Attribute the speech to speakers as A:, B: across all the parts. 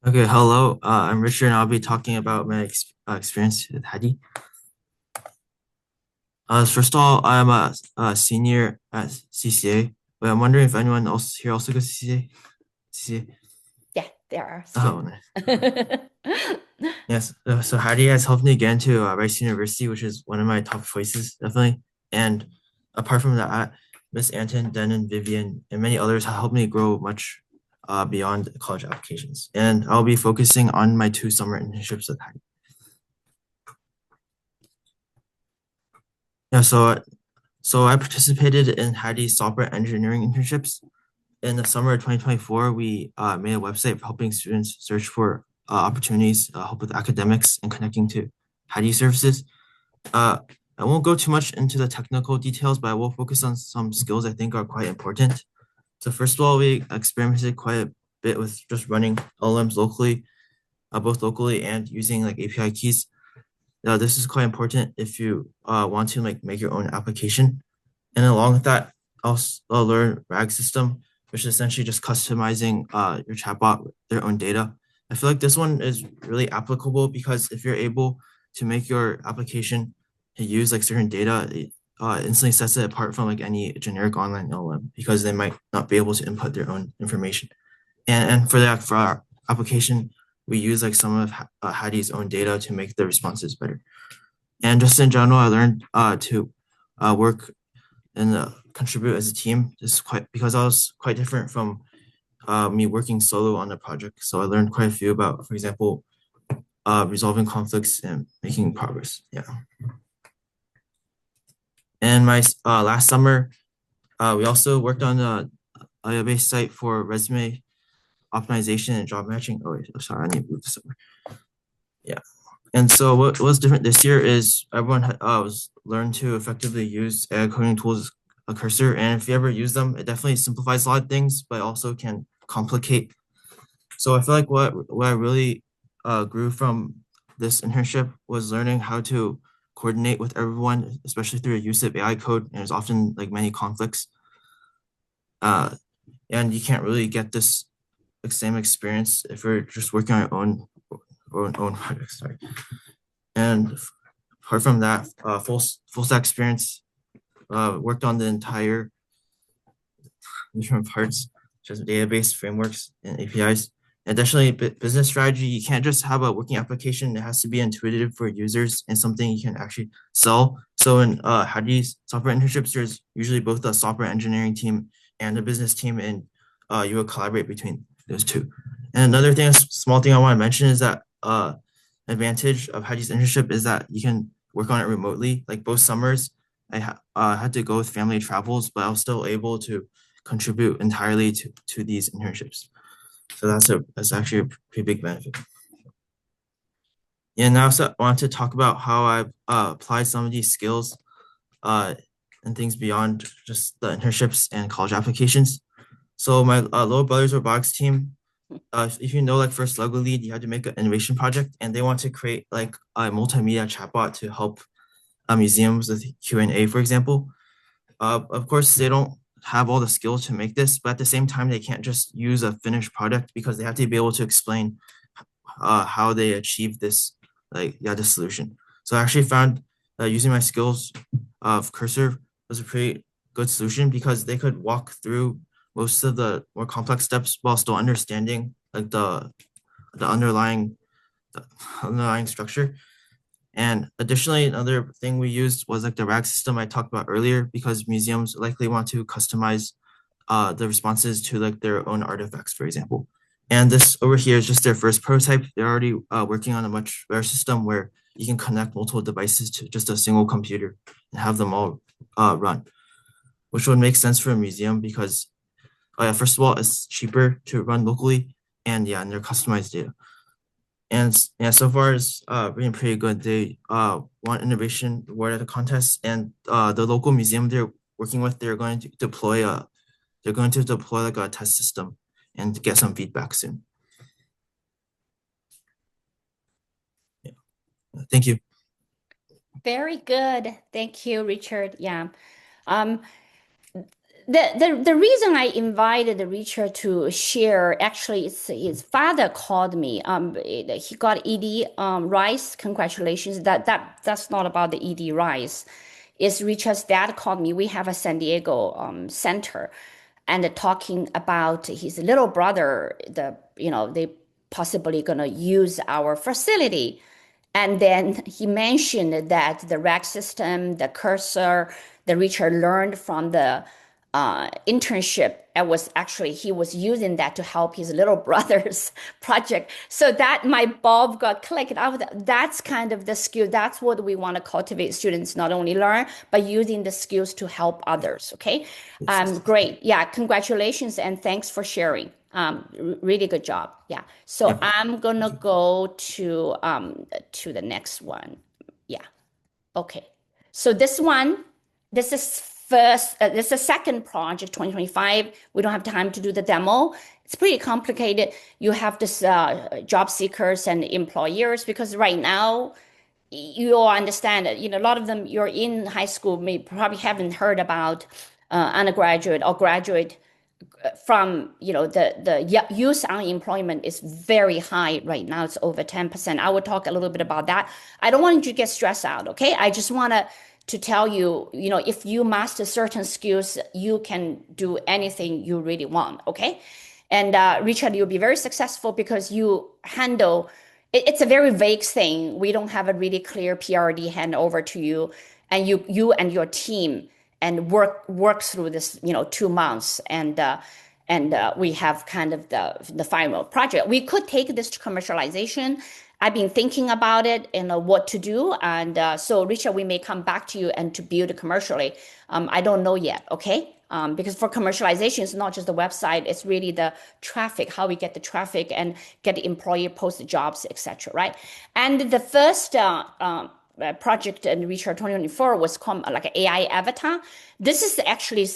A: Okay, hello. I'm Richard, and I'll be talking about my experience with Haddee. First of all, I'm a senior at CCA, but I'm wondering if anyone else here also goes to CCA. CCA.
B: Yeah, there are
A: Oh,
B: students.
A: nice. Yes. So Haddee has helped me get into Rice University, which is one of my top choices, definitely. And apart from that, Miss Anton, Denon, Vivian, and many others have helped me grow much beyond college applications. And I'll be focusing on my two summer internships with Haddee. Yeah, so I participated in Hattie's software engineering internships. In the summer of 2024, we made a website for helping students search for opportunities, help with academics, and connecting to Haddie services. Uh, I won't go too much into the technical details, but I will focus on some skills I think are quite important. So first of all, we experimented quite a bit with just running LLMs locally, both locally and using like API keys. Now, this is quite important if you want to like make your own application. And along with that, I'll learn RAG system, which is essentially just customizing your chatbot with their own data. I feel like this one is really applicable because if you're able to make your application to use like certain data, it instantly sets it apart from like any generic online LLM because they might not be able to input their own information. And for our application, we use like some of Hattie's own data to make the responses better. And just in general, I learned to work and contribute as a team. This is quite because I was quite different from me working solo on the project. So I learned quite a few about, for example, resolving conflicts and making progress. Yeah. And my last summer, we also worked on a database site for resume optimization and job matching. Oh, wait, sorry, I need to move this over. Yeah. And so what was different this year is everyone was learned to effectively use AI coding tools, a cursor, and if you ever use them, it definitely simplifies a lot of things, but also can complicate. So I feel like what I really grew from this internship was learning how to coordinate with everyone, especially through the use of AI code, and there's often like many conflicts. Uh, and you can't really get this like, same experience if you're just working on your own projects. Sorry. And apart from that, full stack experience, worked on the entire different parts, such as database frameworks and APIs. Additionally, business strategy, you can't just have a working application. It has to be intuitive for users and something you can actually sell. So in Hadee's software internships, there's usually both a software engineering team and a business team, and you will collaborate between those two. And another thing, a small thing I want to mention is that advantage of Hadee's internship is that you can work on it remotely. Like both summers, had to go with family travels, but I was still able to contribute entirely to these internships. So that's actually a pretty big benefit. Yeah, and I also want to talk about how I've applied some of these skills uh, and things beyond just the internships and college applications. So my little brother's robotics team, if you know like first Lego Lead, you had to make an innovation project, and they want to create like a multimedia chatbot to help museums with Q&A, for example. Of course, they don't have all the skills to make this, but at the same time, they can't just use a finished product because they have to be able to explain how they achieve this, like, yeah, this solution. So I actually found using my skills of Cursor was a pretty good solution because they could walk through most of the more complex steps while still understanding like the the underlying structure. And additionally, another thing we used was like the RAG system I talked about earlier, because museums likely want to customize the responses to like their own artifacts, for example. And this over here is just their first prototype. They're already working on a much better system where you can connect multiple devices to just a single computer and have them all run, which would make sense for a museum because, yeah, first of all, it's cheaper to run locally, and yeah, and they're customized data. And yeah, so far it's been pretty good. They won innovation award at the contest, and the local museum they're working with, they're going to deploy like a test system and get some feedback soon. Yeah. Thank you.
B: Very good. Thank you, Richard. Yeah. Um, The reason I invited Richard to share, actually, it's his father called me. He got ED Rice. Congratulations. That's not about the ED Rice. It's Richard's dad called me. We have a San Diego center, and talking about his little brother. They possibly gonna use our facility. And then he mentioned that the rack system, the cursor, the Richard learned from the internship. It was actually, he was using that to help his little brother's project. So that my bulb got clicked. That's kind of the skill. That's what we want to cultivate students not only learn, but using the skills to help others. Okay.
A: Yes, yes.
B: Great. Yeah. Congratulations and thanks for sharing. Really good job. Yeah. So
A: Yep.
B: I'm gonna
A: Thank you.
B: go to the next one. Yeah. Okay. So this one, this is second project, 2025. We don't have time to do the demo. It's pretty complicated. You have this job seekers and employers because right now you all understand that, a lot of them you're in high school, may probably haven't heard about undergraduate or graduate from the youth unemployment is very high right now. It's over 10%. I will talk a little bit about that. I don't want you to get stressed out, okay? I just want to tell you, if you master certain skills, you can do anything you really want, okay? And Richard, you'll be very successful because you handle it's a very vague thing. We don't have a really clear PRD hand over to you, and you and your team and work through this 2 months, and we have kind of the final project. We could take this to commercialization. I've been thinking about it and what to do, and so Richard, we may come back to you and to build commercially. I don't know yet, okay? Because for commercialization, it's not just the website; it's really the traffic, how we get the traffic and get the employee post jobs, etc. Right? And the first project in Richard 2024 was called like an AI avatar. This is actually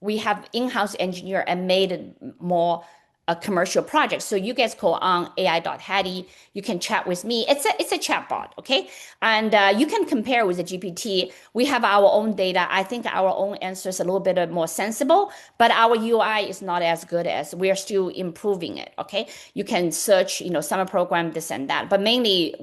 B: we have in-house engineer and made it more a commercial project. So you guys go on ai.haddee. You can chat with me. It's a chat bot, okay? And you can compare with the GPT. We have our own data. I think our own answer is a little bit more sensible, but our UI is not as good as we are still improving it, okay? You can search, summer program, this and that, but mainly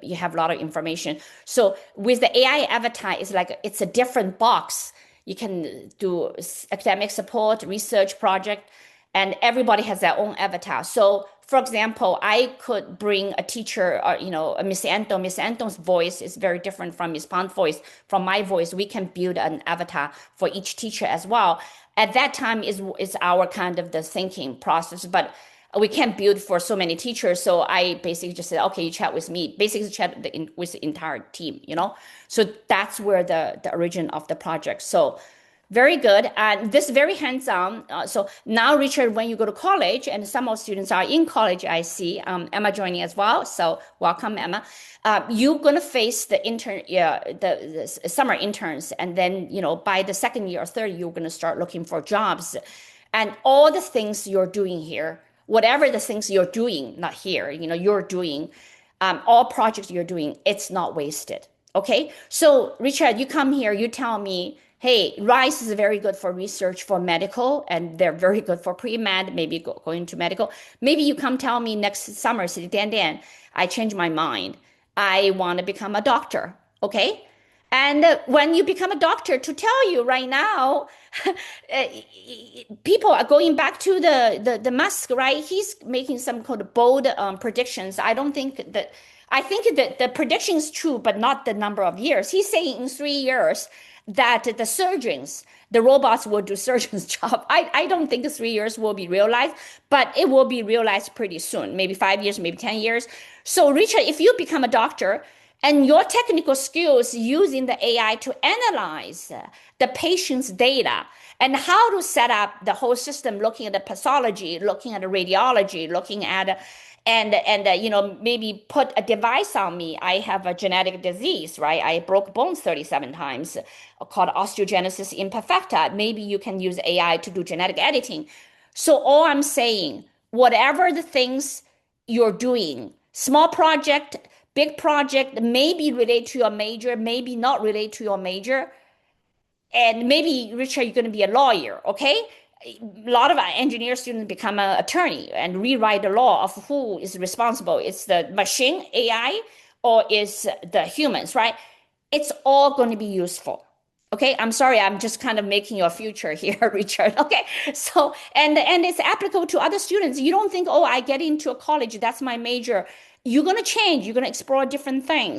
B: you have a lot of information. So with the AI avatar, it's a different box. You can do academic support, research project, and everybody has their own avatar. So, for example, I could bring a teacher, or a Miss Anton. Miss Anton's voice is very different from Miss Pond's voice. From my voice, we can build an avatar for each teacher as well. At that time is our kind of the thinking process, but we can't build for so many teachers. So I basically just said, okay, you chat with me. Basically, chat with the entire team. So that's where the origin of the project. So very good. And this very hands-on. So now, Richard, when you go to college, and some of students are in college, I see Emma joining as well. So welcome, Emma. You're going to face the intern, yeah, the summer interns, and then by the second year or third, you're going to start looking for jobs, and all the things you're doing here, whatever the things you're doing, not here, you're doing, all projects you're doing, it's not wasted. Okay. So, Richard, you come here, you tell me, hey, rice is very good for research for medical, and they're very good for pre-med, maybe going to medical. Maybe you come tell me next summer, say, Dan, I changed my mind. I want to become a doctor. Okay. And when you become a doctor, to tell you right now, uh, people are going back to the Musk, right? He's making some kind of bold predictions. I think that the prediction is true, but not the number of years. He's saying in 3 years that the robots will do surgeons' job. I don't think 3 years will be realized, but it will be realized pretty soon, maybe 5 years, maybe 10 years. So, Richard, if you become a doctor, and your technical skills using the AI to analyze the patient's data and how to set up the whole system, looking at the pathology, looking at the radiology, looking at and maybe put a device on me. I have a genetic disease, right? I broke bones 37 times, called osteogenesis imperfecta. Maybe you can use AI to do genetic editing. So all I'm saying, whatever the things you're doing, small project, big project, maybe relate to your major, maybe not relate to your major. And maybe, Richard, you're going to be a lawyer, okay? A lot of our engineer students become an attorney and rewrite the law of who is responsible. It's the machine, AI, or is the humans, right? It's all going to be useful. Okay, I'm sorry, I'm just kind of making your future here, Richard. Okay, so and it's applicable to other students. You don't think, oh, I get into a college, that's my major. You're going to change. You're going to explore different things.